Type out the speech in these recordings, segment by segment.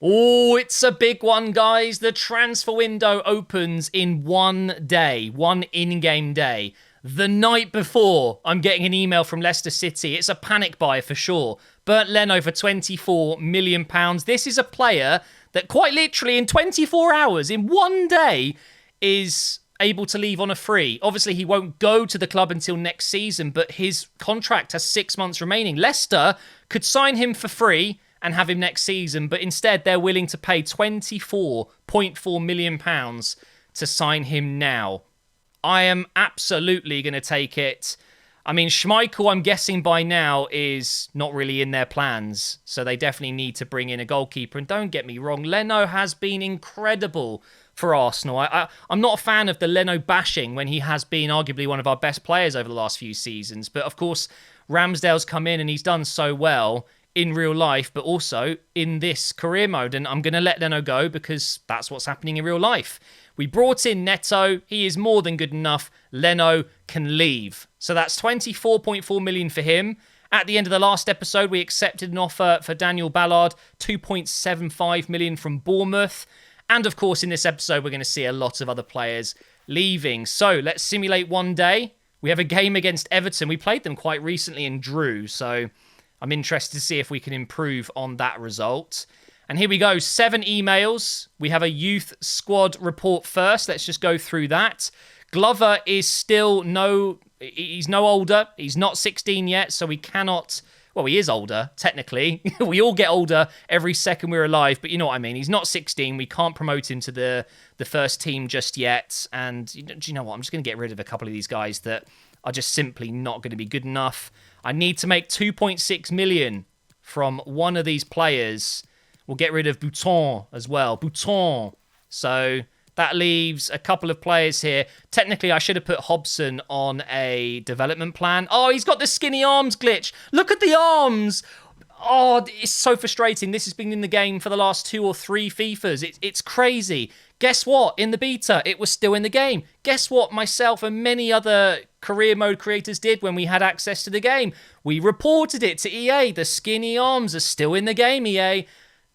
Oh, it's a big one, guys. The transfer window opens in one day, one in-game day. The night before, I'm getting an email from Leicester City. It's a panic buy for sure. Bernd Leno for £24 million. This is a player that quite literally in 24 hours, in one day, is able to leave on a free. Obviously, he won't go to the club until next season, but his contract has 6 months remaining. Leicester could sign him for free and have him next season, but instead they're willing to pay £24.4 million to sign him now. I am absolutely going to take it. I mean, Schmeichel, I'm guessing by now, is not really in their plans, so they definitely need to bring in a goalkeeper. And don't get me wrong, Leno has been incredible for Arsenal. I'm not a fan of the Leno bashing when he has been arguably one of our best players over the last few seasons, but of course, Ramsdale's come in and he's done so well in real life, but also in this career mode. And I'm going to let Leno go because that's what's happening in real life. We brought in Neto. He is more than good enough. Leno can leave. So that's 24.4 million for him. At the end of the last episode, we accepted an offer for Daniel Ballard, 2.75 million from Bournemouth. And of course, in this episode, we're going to see a lot of other players leaving. So let's simulate one day. We have a game against Everton. We played them quite recently and drew. So I'm interested to see if we can improve on that result. And here we go, 7 emails. We have a youth squad report first. Let's just go through that. Glover is still he's no older. He's not 16 yet, so we cannot... Well, he is older, technically. We all get older every second we're alive, but you know what I mean. He's not 16. We can't promote him to the first team just yet. And do you know what? I'm just going to get rid of a couple of these guys that are just simply not going to be good enough. I need to make 2.6 million from one of these players. We'll get rid of Bouton as well. Bouton. So that leaves a couple of players here. Technically, I should have put Hobson on a development plan. Oh, he's got the skinny arms glitch. Look at the arms. Oh, it's so frustrating. This has been in the game for the last 2 or 3 FIFAs. It's crazy. Guess what? In the beta, it was still in the game. Guess what myself and many other career mode creators did when we had access to the game? We reported it to EA. The skinny arms are still in the game, EA.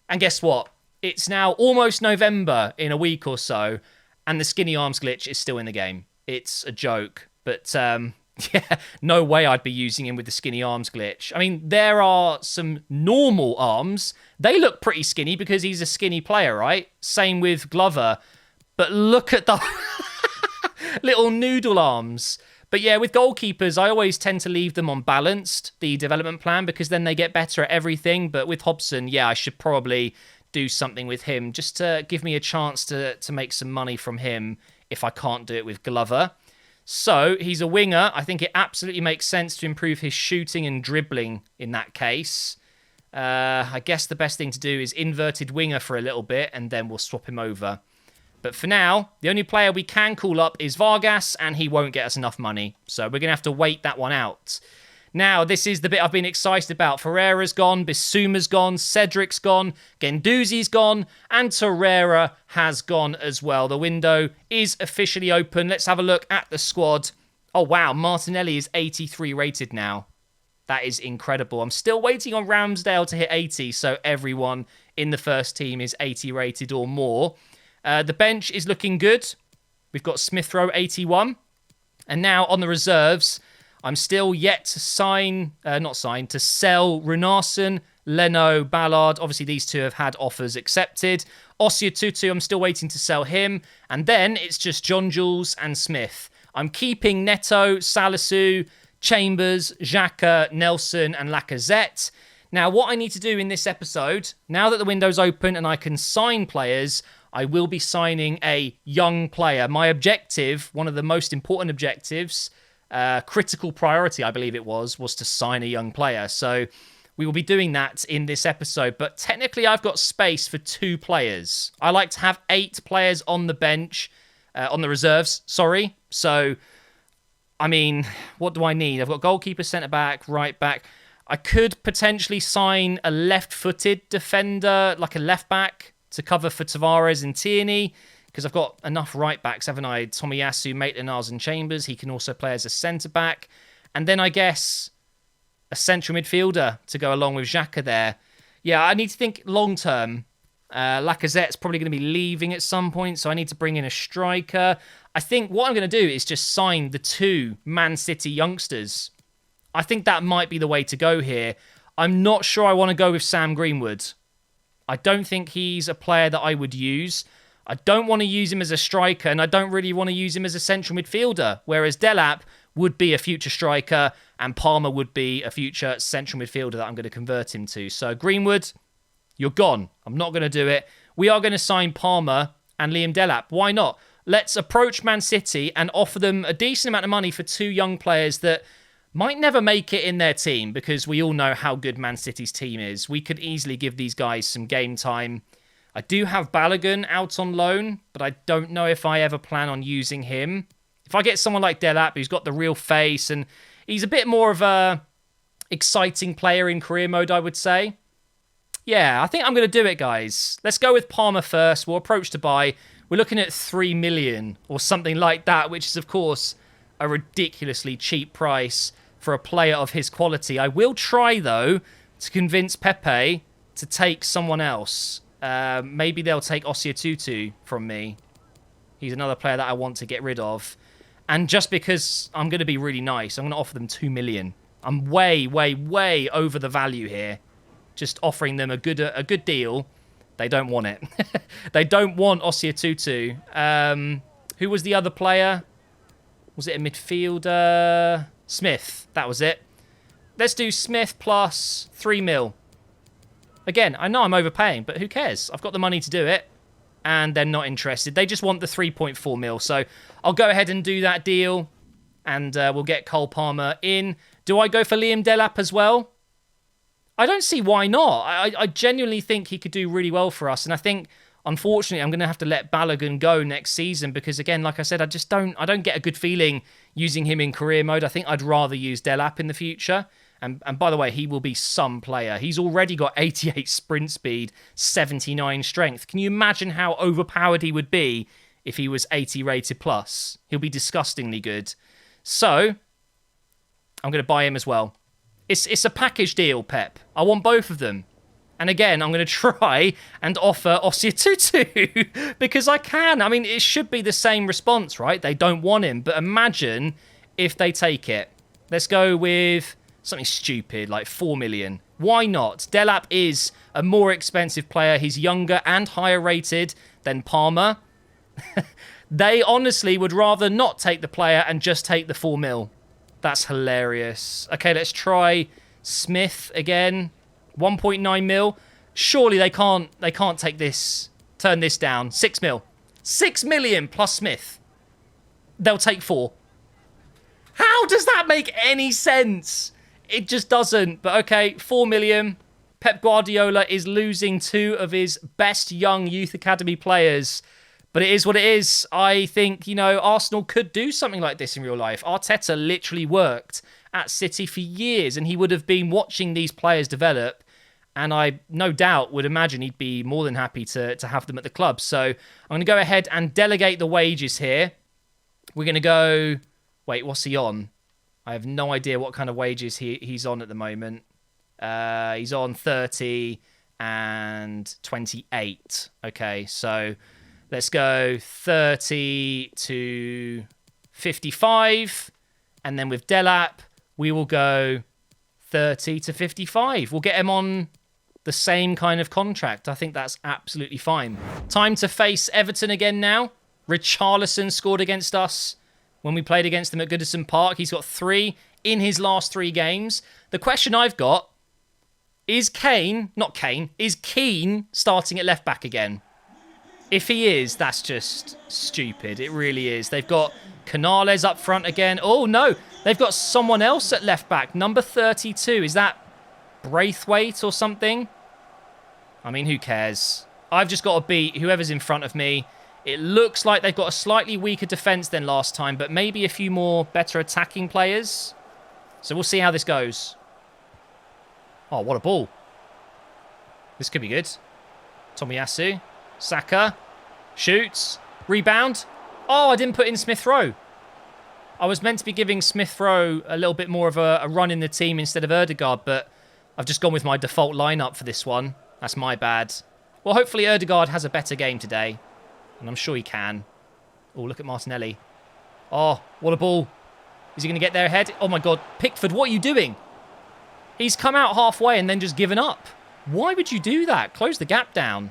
And guess what? It's now almost November in a week or so, and the skinny arms glitch is still in the game. It's a joke, but yeah, no way I'd be using him with the skinny arms glitch. I mean, there are some normal arms. They look pretty skinny because he's a skinny player, right? Same with Glover. But look at the little noodle arms. But yeah, with goalkeepers, I always tend to leave them on balanced, the development plan, because then they get better at everything. But with Hobson, yeah, I should probably do something with him just to give me a chance to make some money from him if I can't do it with Glover. So he's a winger. I think it absolutely makes sense to improve his shooting and dribbling in that case. I guess the best thing to do is inverted winger for a little bit, and then we'll swap him over. But for now, the only player we can call up is Vargas, and he won't get us enough money. So we're going to have to wait that one out. Now, this is the bit I've been excited about. Ferreira's gone, Bissouma's gone, Cedric's gone, Guendouzi's gone, and Torreira has gone as well. The window is officially open. Let's have a look at the squad. Oh, wow, Martinelli is 83 rated now. That is incredible. I'm still waiting on Ramsdale to hit 80, so everyone in the first team is 80 rated or more. The bench is looking good. We've got Smith Rowe, 81. And now on the reserves, I'm still yet to to sell Runarsson, Leno, Ballard. Obviously, these two have had offers accepted. Ossia Tutu, I'm still waiting to sell him. And then it's just John Jules and Smith. I'm keeping Neto, Salisu, Chambers, Xhaka, Nelson, and Lacazette. Now, what I need to do in this episode, now that the window's open and I can sign players, I will be signing a young player. My objective, one of the most important objectives, critical priority, I believe it was to sign a young player. So we will be doing that in this episode. But technically, I've got space for 2 players. I like to have 8 players on the bench, on the reserves, sorry. So, I mean, what do I need? I've got goalkeeper, centre-back, right-back. I could potentially sign a left-footed defender, like a left-back, to cover for Tavares and Tierney, because I've got enough right-backs, haven't I? Tomiyasu, Maitland-Niles and Chambers. He can also play as a centre-back. And then I guess a central midfielder to go along with Xhaka there. Yeah, I need to think long-term. Lacazette's probably going to be leaving at some point, so I need to bring in a striker. I think what I'm going to do is just sign the 2 Man City youngsters. I think that might be the way to go here. I'm not sure I want to go with Sam Greenwood. I don't think he's a player that I would use. I don't want to use him as a striker, and I don't really want to use him as a central midfielder, whereas Delap would be a future striker, and Palmer would be a future central midfielder that I'm going to convert him to. So Greenwood, you're gone. I'm not going to do it. We are going to sign Palmer and Liam Delap. Why not? Let's approach Man City and offer them a decent amount of money for 2 young players that might never make it in their team, because we all know how good Man City's team is. We could easily give these guys some game time. I do have Balogun out on loan, but I don't know if I ever plan on using him. If I get someone like Delap, who's got the real face, and he's a bit more of a exciting player in career mode, I would say. Yeah, I think I'm going to do it, guys. Let's go with Palmer first. We'll approach to buy. We're looking at 3 million or something like that, which is, of course, a ridiculously cheap price for a player of his quality. I will try, though, to convince Pepe to take someone else. Maybe they'll take S2E10 from me. He's another player that I want to get rid of. And just because I'm going to be really nice, I'm going to offer them 2 million. I'm way, way, way over the value here. Just offering them a good deal. They don't want it. They don't want S2E10. Who was the other player? Was it a midfielder? Smith. That was it. Let's do Smith plus 3 mil. Again, I know I'm overpaying, but who cares? I've got the money to do it. And they're not interested. They just want the 3.4 mil. So I'll go ahead and do that deal. And we'll get Cole Palmer in. Do I go for Liam Delap as well? I don't see why not. I genuinely think he could do really well for us. And I think, unfortunately, I'm going to have to let Balogun go next season. Because, again, like I said, I don't get a good feeling using him in career mode. I think I'd rather use Delap in the future. And by the way, he will be some player. He's already got 88 sprint speed, 79 strength. Can you imagine how overpowered he would be if he was 80 rated plus? He'll be disgustingly good. So, I'm going to buy him as well. It's a package deal, Pep. I want both of them. And again, I'm going to try and offer S2E10 because I can. I mean, it should be the same response, right? They don't want him. But imagine if they take it. Let's go with something stupid like 4 million. Why not? Delap is a more expensive player. He's younger and higher rated than Palmer. They honestly would rather not take the player and just take the 4 mil. That's hilarious. Okay, let's try Smith again. 1.9 mil. Surely they can't take this, turn this down. 6 mil. 6 million plus Smith. They'll take 4. How does that make any sense? It just doesn't. But okay, 4 million. Pep Guardiola is losing 2 of his best young youth academy players. But it is what it is. I think, Arsenal could do something like this in real life. Arteta literally worked at City for years, and he would have been watching these players develop. And I, no doubt, would imagine he'd be more than happy to have them at the club. So I'm going to go ahead and delegate the wages here. We're going to go... Wait, what's he on? I have no idea what kind of wages he's on at the moment. He's on 30 and 28. Okay, so let's go 30 to 55. And then with Delap, we will go 30 to 55. We'll get him on the same kind of contract. I think that's absolutely fine. Time to face Everton again now. Richarlison scored against us when we played against them at Goodison Park. He's got 3 in his last 3 games. The question I've got is Keane starting at left back again? If he is, that's just stupid. It really is. They've got Canales up front again. Oh, no. They've got someone else at left back. Number 32. Is that Braithwaite or something? I mean, who cares? I've just got to beat whoever's in front of me. It looks like they've got a slightly weaker defence than last time, but maybe a few more better attacking players. So we'll see how this goes. Oh, what a ball. This could be good. Tomiyasu. Saka. Shoots. Rebound. Oh, I didn't put in Smith Rowe. I was meant to be giving Smith Rowe a little bit more of a run in the team instead of Ødegaard, but I've just gone with my default lineup for this one. That's my bad. Well, hopefully Ødegaard has a better game today. And I'm sure he can. Oh, look at Martinelli. Oh, what a ball. Is he going to get there ahead? Oh, my God. Pickford, what are you doing? He's come out halfway and then just given up. Why would you do that? Close the gap down.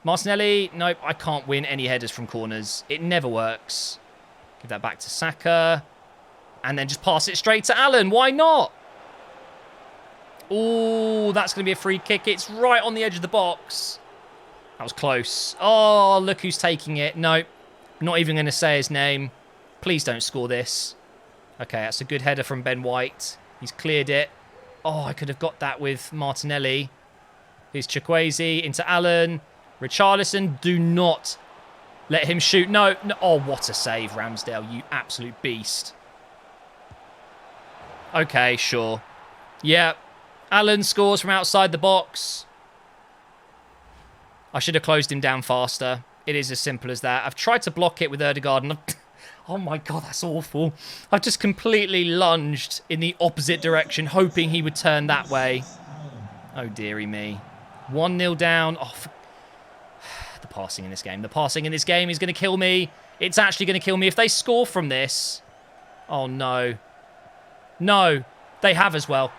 Martinelli. Nope, I can't win any headers from corners. It never works. Give that back to Saka. And then just pass it straight to Allen. Why not? Oh, that's going to be a free kick. It's right on the edge of the box. That was close. Oh, look who's taking it. No, not even going to say his name. Please don't score this. Okay, that's a good header from Ben White. He's cleared it. Oh, I could have got that with Martinelli. Here's Chukwueze into Allen. Richarlison, do not let him shoot. No. Oh, what a save, Ramsdale, you absolute beast. Okay, sure. Yeah, Allen scores from outside the box. I should have closed him down faster. It is as simple as that. I've tried to block it with Ødegaard and oh my God, that's awful. I've just completely lunged in the opposite direction, hoping he would turn that way. Oh, dearie me. 1-0 down. Oh, the passing in this game. The passing in this game is going to kill me. It's actually going to kill me if they score from this. Oh, no. No, they have as well.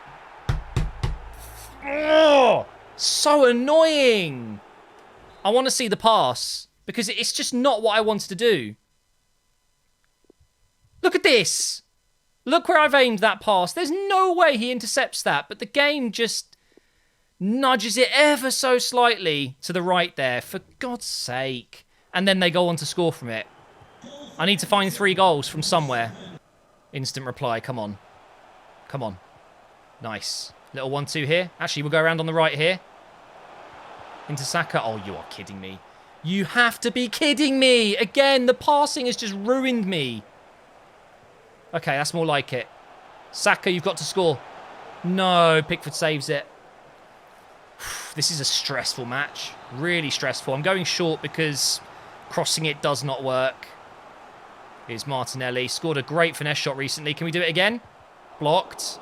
Oh, so annoying. I want to see the pass because it's just not what I wanted to do. Look at this. Look where I've aimed that pass. There's no way he intercepts that, but the game just nudges it ever so slightly to the right there, for God's sake. And then they go on to score from it. I need to find 3 goals from somewhere. Instant reply, come on. Come on. Nice. Little 1-2 here. Actually, we'll go around on the right here. Into Saka. Oh, you are kidding me. You have to be kidding me. Again, the passing has just ruined me. Okay, that's more like it. Saka, you've got to score. No, Pickford saves it. This is a stressful match. Really stressful. I'm going short because crossing it does not work. Here's Martinelli. Scored a great finesse shot recently. Can we do it again? Blocked.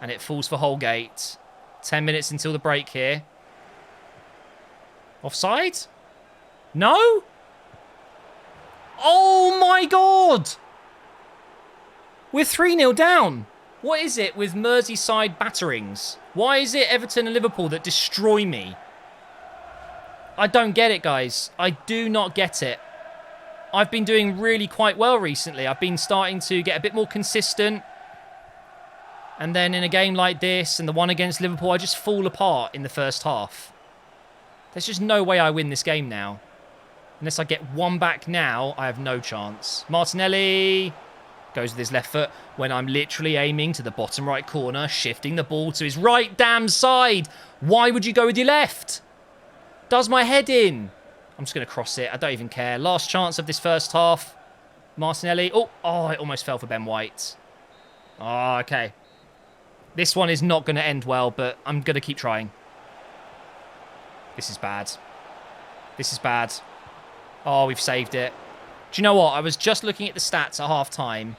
And it falls for Holgate. 10 minutes until the break here. Offside? No? Oh my God! We're 3-0 down. What is it with Merseyside batterings? Why is it Everton and Liverpool that destroy me? I don't get it, guys. I do not get it. I've been doing really quite well recently. I've been starting to get a bit more consistent. And then in a game like this and the one against Liverpool, I just fall apart in the first half. There's just no way I win this game now. Unless I get one back now, I have no chance. Martinelli goes with his left foot when I'm literally aiming to the bottom right corner, shifting the ball to his right damn side. Why would you go with your left? Does my head in? I'm just going to cross it. I don't even care. Last chance of this first half. Martinelli. Oh, it almost fell for Ben White. Oh, okay. This one is not going to end well, but I'm going to keep trying. This is bad. This is bad. Oh, we've saved it. Do you know what? I was just looking at the stats at half-time.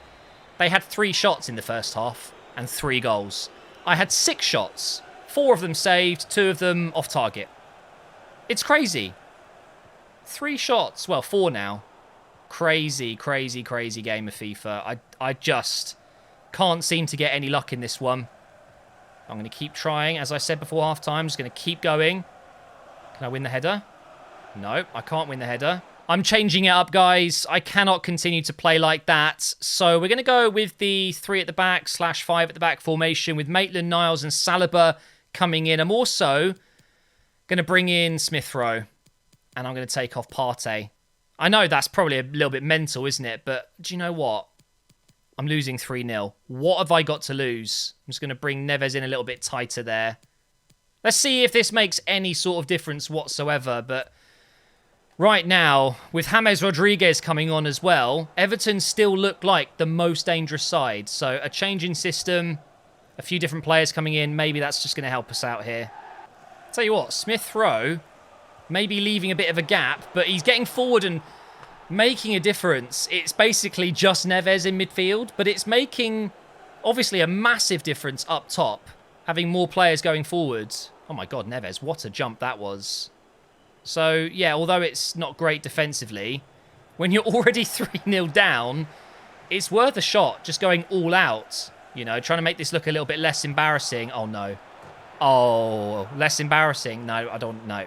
They had 3 shots in the first half and 3 goals. I had 6 shots. 4 of them saved, 2 of them off target. It's crazy. 3 shots. Well, 4 now. Crazy, crazy, crazy game of FIFA. I just can't seem to get any luck in this one. I'm going to keep trying. As I said before half-time, I'm just going to keep going. Can I win the header? No, I can't win the header. I'm changing it up, guys. I cannot continue to play like that. So we're going to go with the 3 at the back / 5 at the back formation with Maitland-Niles and Saliba coming in. I'm also going to bring in Smith-Rowe. And I'm going to take off Partey. I know that's probably a little bit mental, isn't it? But do you know what? I'm losing 3-0. What have I got to lose? I'm just going to bring Neves in a little bit tighter there. Let's see if this makes any sort of difference whatsoever. But right now, with James Rodriguez coming on as well, Everton still look like the most dangerous side. So a change in system, a few different players coming in. Maybe that's just going to help us out here. Tell you what, Smith-Rowe, maybe leaving a bit of a gap, but he's getting forward and making a difference. It's basically just Neves in midfield, but it's making, obviously, a massive difference up top, having more players going forward. Oh my God, Neves, what a jump that was. So, yeah, although it's not great defensively, when you're already 3-0 down, it's worth a shot just going all out. You know, trying to make this look a little bit less embarrassing. Oh, no. Oh, less embarrassing. No, I don't. No.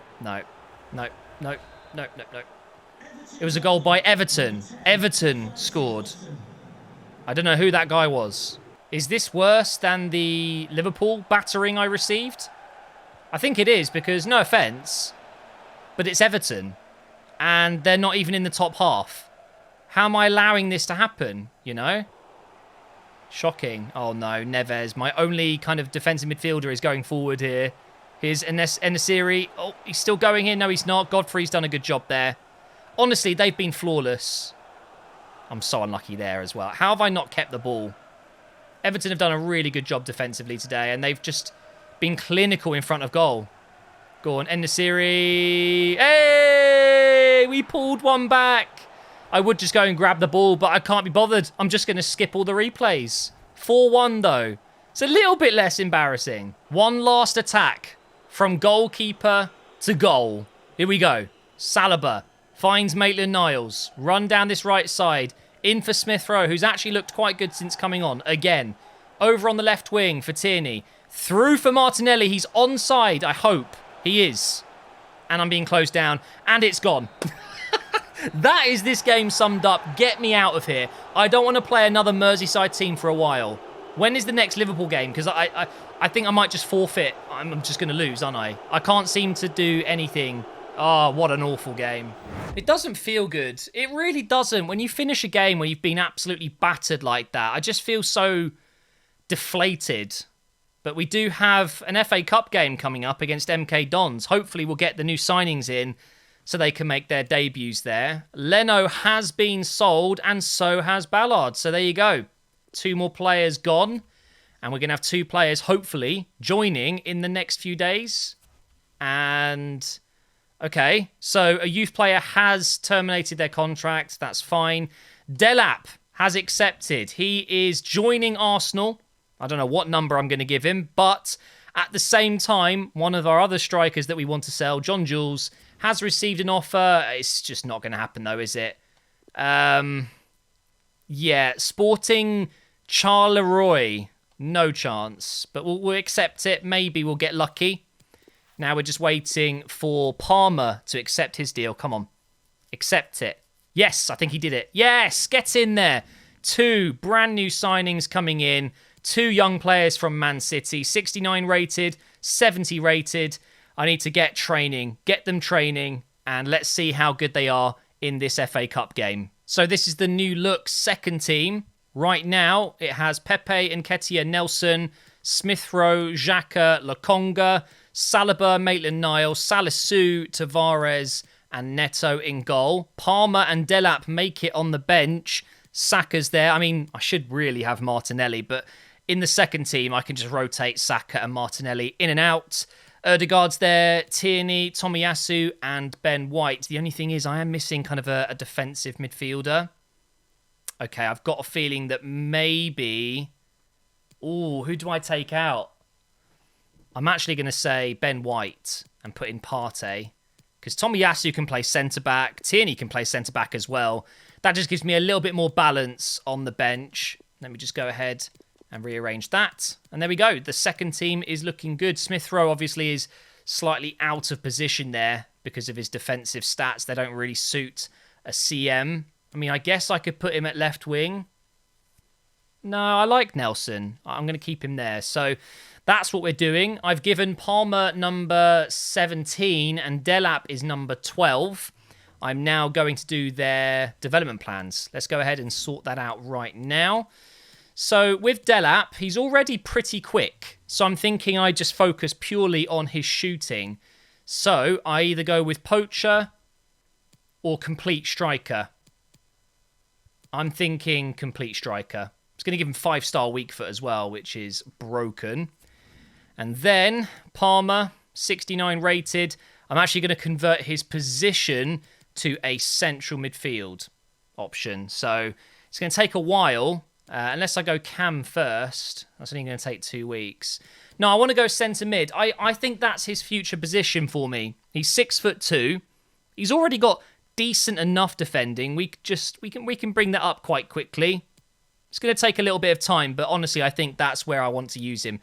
It was a goal by Everton. Everton scored. I don't know who that guy was. Is this worse than the Liverpool battering I received? I think it is because, no offence, but it's Everton. And they're not even in the top half. How am I allowing this to happen, you know? Shocking. Oh, no, Neves. My only kind of defensive midfielder is going forward here. Here's Enesiri. Oh, he's still going here. No, he's not. Godfrey's done a good job there. Honestly, they've been flawless. I'm so unlucky there as well. How have I not kept the ball? Everton have done a really good job defensively today, and they've just been clinical in front of goal. Go on, Enesiri. Hey! We pulled one back. I would just go and grab the ball, but I can't be bothered. I'm just going to skip all the replays. 4-1, though. It's a little bit less embarrassing. One last attack from goalkeeper to goal. Here we go. Saliba finds Maitland-Niles. Run down this right side. In for Smith Rowe, who's actually looked quite good since coming on. Again. Over on the left wing for Tierney. Through for Martinelli. He's onside, I hope. He is. And I'm being closed down. And it's gone. That is this game summed up. Get me out of here. I don't want to play another Merseyside team for a while. When is the next Liverpool game? Because I think I might just forfeit. I'm just going to lose, aren't I? I can't seem to do anything. Oh, what an awful game. It doesn't feel good. It really doesn't. When you finish a game where you've been absolutely battered like that, I just feel so deflated. But we do have an FA Cup game coming up against MK Dons. Hopefully we'll get the new signings in so they can make their debuts there. Leno has been sold, and so has Ballard. So there you go. 2 more players gone. And we're going to have 2 players, hopefully, joining in the next few days. And, okay. So a youth player has terminated their contract. That's fine. Delap has accepted. He is joining Arsenal. I don't know what number I'm going to give him. But at the same time, one of our other strikers that we want to sell, John Jules, has received an offer. It's just not going to happen, though, is it? Yeah, Sporting Charleroi. No chance. But we'll accept it. Maybe we'll get lucky. Now we're just waiting for Palmer to accept his deal. Come on. Accept it. Yes, I think he did it. Yes, get in there. 2 brand new signings coming in. 2 young players from Man City. 69 rated, 70 rated. I need to get them training, and let's see how good they are in this FA Cup game. So this is the new look second team. Right now, it has Pepe, Nketiah, Nelson, Smith Rowe, Xhaka, Lokonga, Saliba, Maitland-Niles, Salisu, Tavares, and Neto in goal. Palmer and Delap make it on the bench. Saka's there. I mean, I should really have Martinelli, but in the second team, I can just rotate Saka and Martinelli in and out. Erdegaard's there, Tierney, Tomiyasu, and Ben White. The only thing is I am missing kind of a defensive midfielder. Okay, I've got a feeling that maybe... Ooh, who do I take out? I'm actually going to say Ben White and put in Partey. Because Tomiyasu can play centre-back. Tierney can play centre-back as well. That just gives me a little bit more balance on the bench. Let me just go ahead and rearrange that. And there we go. The second team is looking good. Smith Rowe obviously is slightly out of position there because of his defensive stats. They don't really suit a CM. I mean, I guess I could put him at left wing. No, I like Nelson. I'm going to keep him there. So that's what we're doing. I've given Palmer number 17 and Delap is number 12. I'm now going to do their development plans. Let's go ahead and sort that out right now. So with Delap, he's already pretty quick. So I'm thinking I just focus purely on his shooting. So I either go with Poacher or Complete Striker. I'm thinking Complete Striker. It's going to give him 5-star weak foot as well, which is broken. And then Palmer, 69 rated. I'm actually going to convert his position to a central midfield option. So it's going to take a while. Unless I go Cam first. That's only going to take 2 weeks. No, I want to go centre mid. I think that's his future position for me. He's 6'2". He's already got decent enough defending. We can bring that up quite quickly. It's going to take a little bit of time, but honestly, I think that's where I want to use him.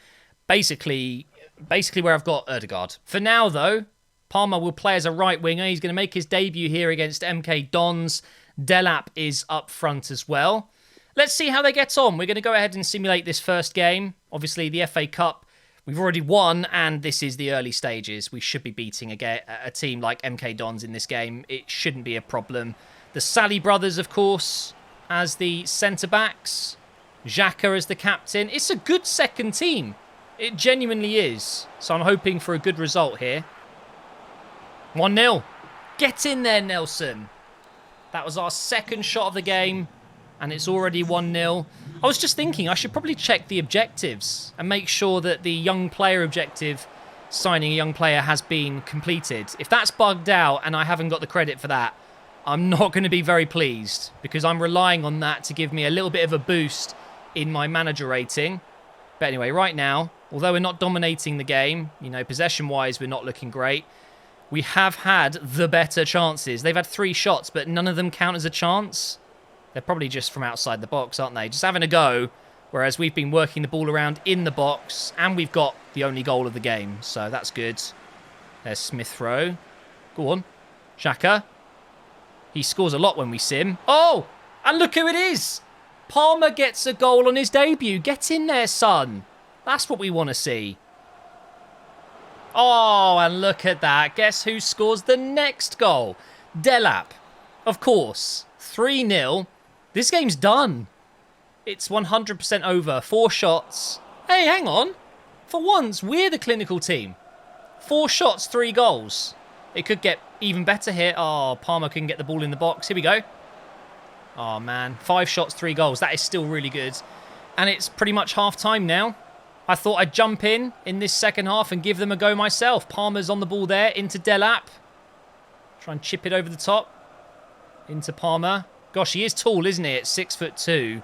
Basically where I've got Ødegaard. For now, though, Palmer will play as a right winger. He's going to make his debut here against MK Dons. Delap is up front as well. Let's see how they get on. We're going to go ahead and simulate this first game. Obviously, the FA Cup, we've already won, and this is the early stages. We should be beating a team like MK Dons in this game. It shouldn't be a problem. The Sally brothers, of course, as the centre-backs. Xhaka as the captain. It's a good second team. It genuinely is. So I'm hoping for a good result here. 1-0. Get in there, Nelson. That was our second shot of the game, and it's already 1-0. I was just thinking I should probably check the objectives and make sure that the young player objective, signing a young player, has been completed. If that's bugged out and I haven't got the credit for that, I'm not going to be very pleased, because I'm relying on that to give me a little bit of a boost in my manager rating. But anyway, right now, although we're not dominating the game, you know, possession-wise, we're not looking great. We have had the better chances. They've had 3 shots, but none of them count as a chance. They're probably just from outside the box, aren't they? Just having a go, whereas we've been working the ball around in the box, and we've got the only goal of the game, so that's good. There's Smith Rowe. Go on. Xhaka. He scores a lot when we sim. Oh! And look who it is! Palmer gets a goal on his debut. Get in there, son. That's what we want to see. Oh, and look at that. Guess who scores the next goal? Delap. Of course. 3-0. This game's done. It's 100% over. 4 shots. Hey, hang on. For once, we're the clinical team. 4 shots, 3 goals. It could get even better here. Oh, Palmer can get the ball in the box. Here we go. Oh, man. 5 shots, 3 goals. That is still really good. And it's pretty much half-time now. I thought I'd jump in this second half and give them a go myself. Palmer's on the ball there, into Delap. Try and chip it over the top. Into Palmer. Gosh, he is tall, isn't he? At 6'2". Do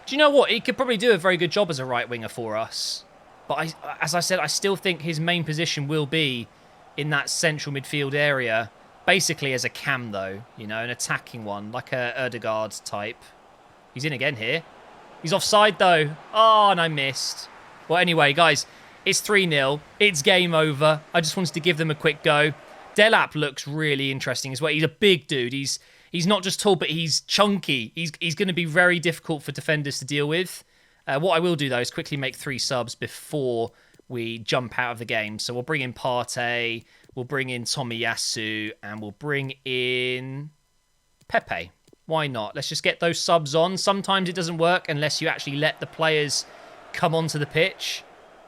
you know what? He could probably do a very good job as a right winger for us. But as I said, I still think his main position will be in that central midfield area. Basically as a cam, though. You know, an attacking one, like a Ødegaard type. He's in again here. He's offside, though. Oh, and I missed. Well, anyway, guys, it's 3-0. It's game over. I just wanted to give them a quick go. Delap looks really interesting as well. He's a big dude. He's not just tall, but he's chunky. He's going to be very difficult for defenders to deal with. What I will do, though, is quickly make 3 subs before we jump out of the game. So we'll bring in Partey, we'll bring in Tomiyasu, and we'll bring in Pepe. Why not? Let's just get those subs on. Sometimes it doesn't work unless you actually let the players come onto the pitch,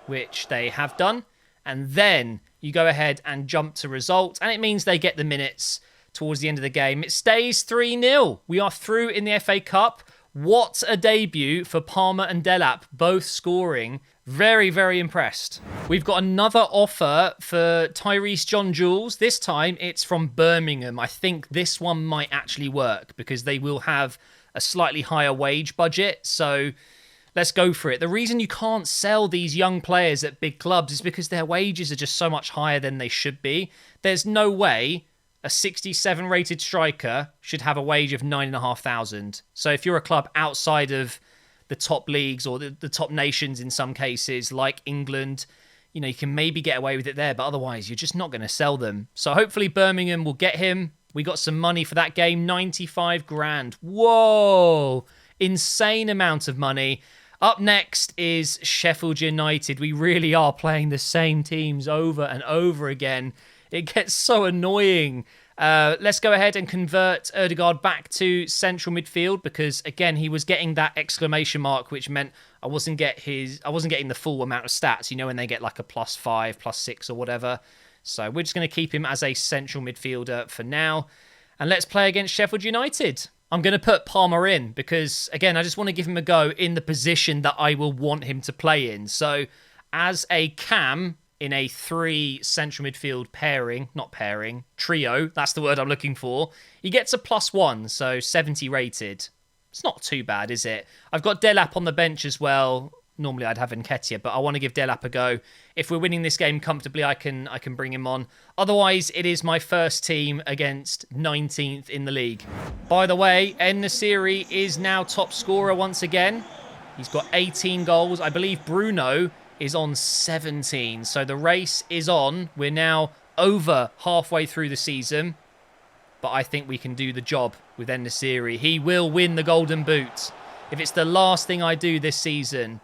which they have done, and then you go ahead and jump to result, and it means they get the minutes towards the end of the game. It stays 3-0. We are through in the FA Cup. What a debut for Palmer and Delap, both scoring. Very, very impressed. We've got another offer for Tyrese John Jules. This time it's from Birmingham. I think this one might actually work because they will have a slightly higher wage budget, so let's go for it. The reason you can't sell these young players at big clubs is because their wages are just so much higher than they should be. There's no way a 67 rated striker should have a wage of 9,500. So if you're a club outside of the top leagues or the top nations in some cases, like England, you know, you can maybe get away with it there, but otherwise you're just not going to sell them. So hopefully Birmingham will get him. We got some money for that game, 95 grand. Whoa! Insane amount of money. Up next is Sheffield United. We really are playing the same teams over and over again. It gets so annoying. Let's go ahead and convert Ødegaard back to central midfield because, again, he was getting that exclamation mark, which meant I wasn't getting the full amount of stats, you know, when they get like a +5, +6 or whatever. So we're just going to keep him as a central midfielder for now. And let's play against Sheffield United. I'm going to put Palmer in because, again, I just want to give him a go in the position that I will want him to play in. So as a cam in a 3 central midfield trio, that's the word I'm looking for, he gets a +1, so 70 rated. It's not too bad, is it? I've got Delap on the bench as well. Normally I'd have Nketiah, but I want to give Delap a go. If we're winning this game comfortably, I can bring him on. Otherwise, it is my first team against 19th in the league. By the way, En-Nesyri is now top scorer once again. He's got 18 goals. I believe Bruno is on 17. So the race is on. We're now over halfway through the season. But I think we can do the job with En-Nesyri. He will win the Golden Boot. If it's the last thing I do this season...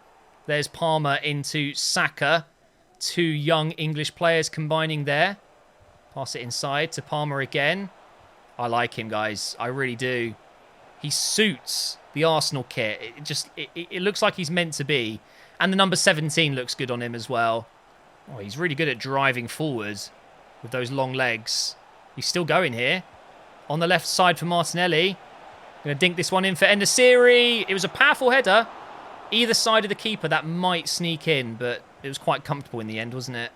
There's Palmer into Saka. Two young English players combining there. Pass it inside to Palmer again. I like him, guys. I really do. He suits the Arsenal kit. It looks like he's meant to be. And the number 17 looks good on him as well. Oh, he's really good at driving forward with those long legs. He's still going here. On the left side for Martinelli. Going to dink this one in for En-Nesyri. It was a powerful header. Either side of the keeper, that might sneak in, but it was quite comfortable in the end, wasn't it?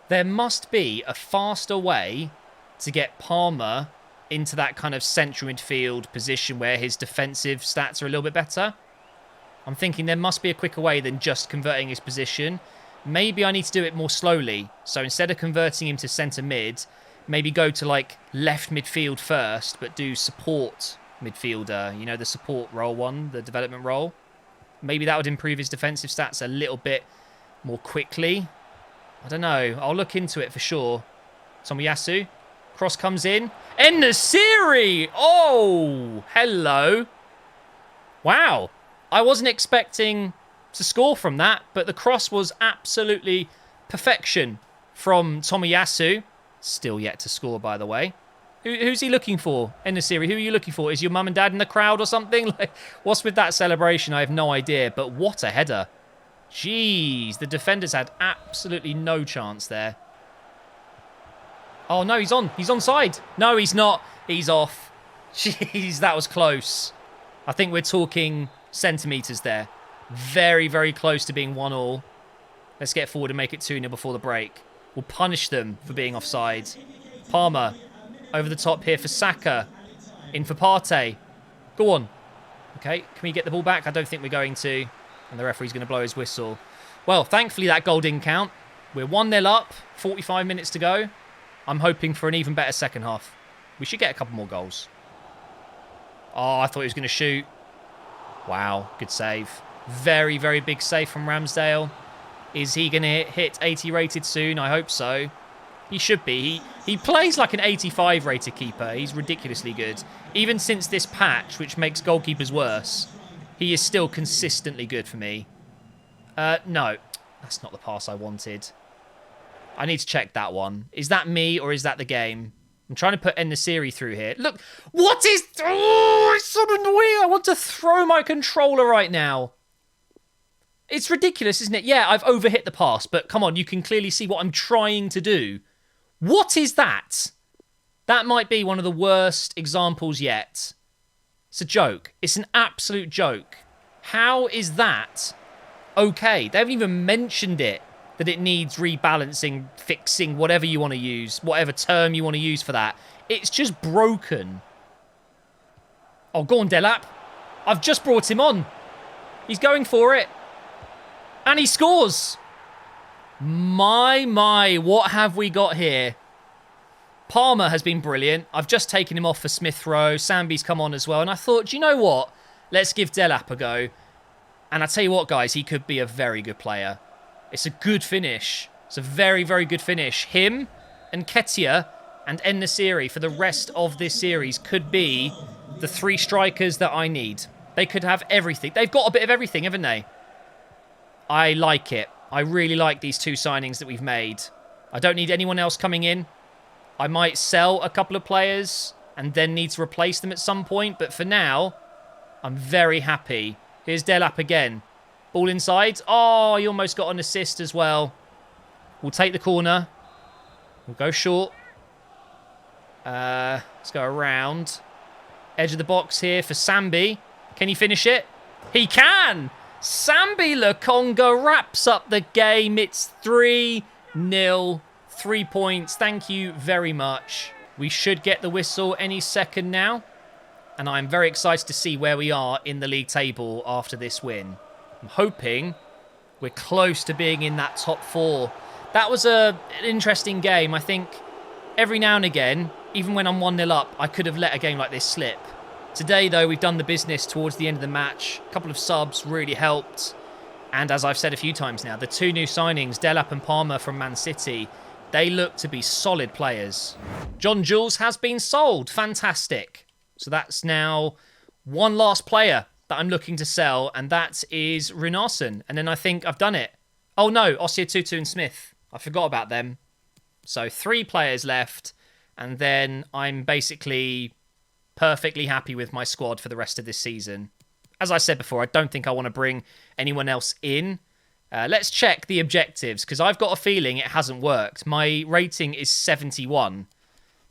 There must be a faster way to get Palmer into that kind of central midfield position where his defensive stats are a little bit better. I'm thinking there must be a quicker way than just converting his position. Maybe I need to do it more slowly. So instead of converting him to centre mid, maybe go to like left midfield first, but do support midfielder. You know, the support role one, the development role. Maybe that would improve his defensive stats a little bit more quickly. I don't know. I'll look into it for sure. Tomiyasu. Cross comes in. En-Nesyri! Oh, hello. Wow. I wasn't expecting to score from that, but the cross was absolutely perfection from Tomiyasu. Still yet to score, by the way. Who's he looking for? En-Nesyri, who are you looking for? Is your mum and dad in the crowd or something? Like, what's with that celebration? I have no idea. But what a header. Jeez, the defenders had absolutely no chance there. Oh, no, he's on. He's onside. No, he's not. He's off. Jeez, that was close. I think we're talking centimetres there. Very, very close to being 1-1. Let's get forward and make it 2-0 before the break. We'll punish them for being offside. Palmer. Over the top here for Saka. In for Partey. Go on. Okay, can we get the ball back? I don't think we're going to. And the referee's going to blow his whistle. Well, thankfully that goal didn't count. We're 1-0 up. 45 minutes to go. I'm hoping for an even better second half. We should get a couple more goals. Oh, I thought he was going to shoot. Wow, good save. Very, very big save from Ramsdale. Is he going to hit 80 rated soon? I hope so. He should be. He plays like an 85 rated keeper. He's ridiculously good. Even since this patch, which makes goalkeepers worse, he is still consistently good for me. No, that's not the pass I wanted. I need to check that one. Is that me or is that the game? I'm trying to put En-Nesyri through here. Look, what is... Oh, it's so annoying. I want to throw my controller right now. It's ridiculous, isn't it? Yeah, I've overhit the pass, but come on, you can clearly see what I'm trying to do. What is that? That might be one of the worst examples yet. It's a joke. It's an absolute joke. How is that okay? They haven't even mentioned it, that it needs rebalancing, fixing, whatever you want to use, whatever term you want to use for that. It's just broken. Oh, go on, Delap. I've just brought him on. He's going for it. And he scores. My, what have we got here? Palmer has been brilliant. I've just taken him off for Smith Rowe. Sambi's come on as well. And I thought, do you know what? Let's give Delap a go. And I tell you what, guys, he could be a very good player. It's a good finish. It's a very, very good finish. Him and Nketiah and En-Nesyri for the rest of this series could be the three strikers that I need. They could have everything. They've got a bit of everything, haven't they? I like it. I really like these two signings that we've made. I don't need anyone else coming in. I might sell a couple of players and then need to replace them at some point. But for now, I'm very happy. Here's Delap again. Ball inside. Oh, he almost got an assist as well. We'll take the corner. We'll go short. Let's go around. Edge of the box here for Sambi. Can he finish it? He can! Sambi Lokonga wraps up the game. It's 3-0. 3 points. Thank you very much. We should get the whistle any second now. And I'm very excited to see where we are in the league table after this win. I'm hoping We're close to being in that top 4. That was an interesting game. I think every now and again, even when I'm 1-0 up, I could have let a game like this slip. Today, though, we've done the business towards the end of the match. A couple of subs really helped. And as I've said a few times now, the 2 new signings, Delap and Palmer from Man City, they look to be solid players. John Jules has been sold. Fantastic. So that's now one last player that I'm looking to sell, and that is Runarsson. And then I think I've done it. Oh no, Ossia Tutu and Smith. I forgot about them. So 3 players left, and then I'm basically perfectly happy with my squad for the rest of this season. As I said before, I don't think I want to bring anyone else in. Let's check the objectives, because I've got a feeling it hasn't worked. My rating is 71.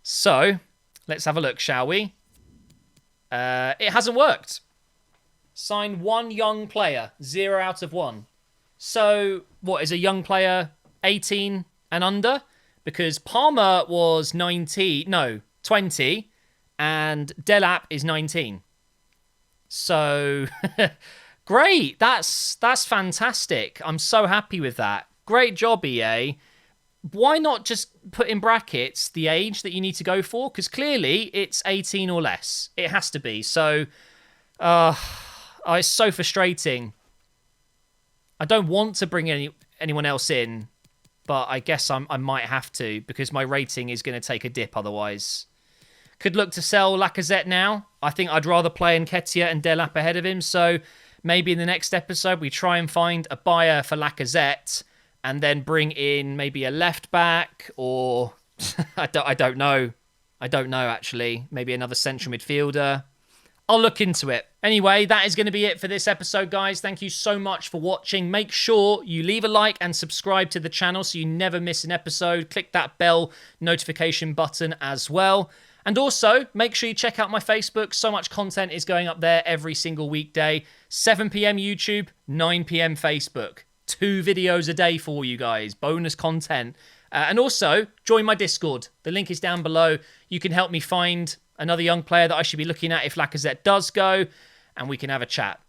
So, let's have a look, shall we? It hasn't worked. Sign 1 young player, 0 out of 1. So, what is a young player 18 and under? Because Palmer was 20, and Delap is 19. So, great. That's fantastic. I'm so happy with that. Great job, EA. Why not just put in brackets the age that you need to go for? Because clearly it's 18 or less. It has to be. So, it's so frustrating. I don't want to bring anyone else in, but I guess I might have to, because my rating is going to take a dip otherwise. Could look to sell Lacazette now. I think I'd rather play Nketiah and Delap ahead of him. So maybe in the next episode, we try and find a buyer for Lacazette and then bring in maybe a left back, or I don't know. I don't know, actually. Maybe another central midfielder. I'll look into it. Anyway, that is going to be it for this episode, guys. Thank you so much for watching. Make sure you leave a like and subscribe to the channel so you never miss an episode. Click that bell notification button as well. And also, make sure you check out my Facebook. So much content is going up there every single weekday. 7 p.m. YouTube, 9 p.m. Facebook. 2 videos a day for you guys. Bonus content. And also, join my Discord. The link is down below. You can help me find another young player that I should be looking at if Lacazette does go, and we can have a chat.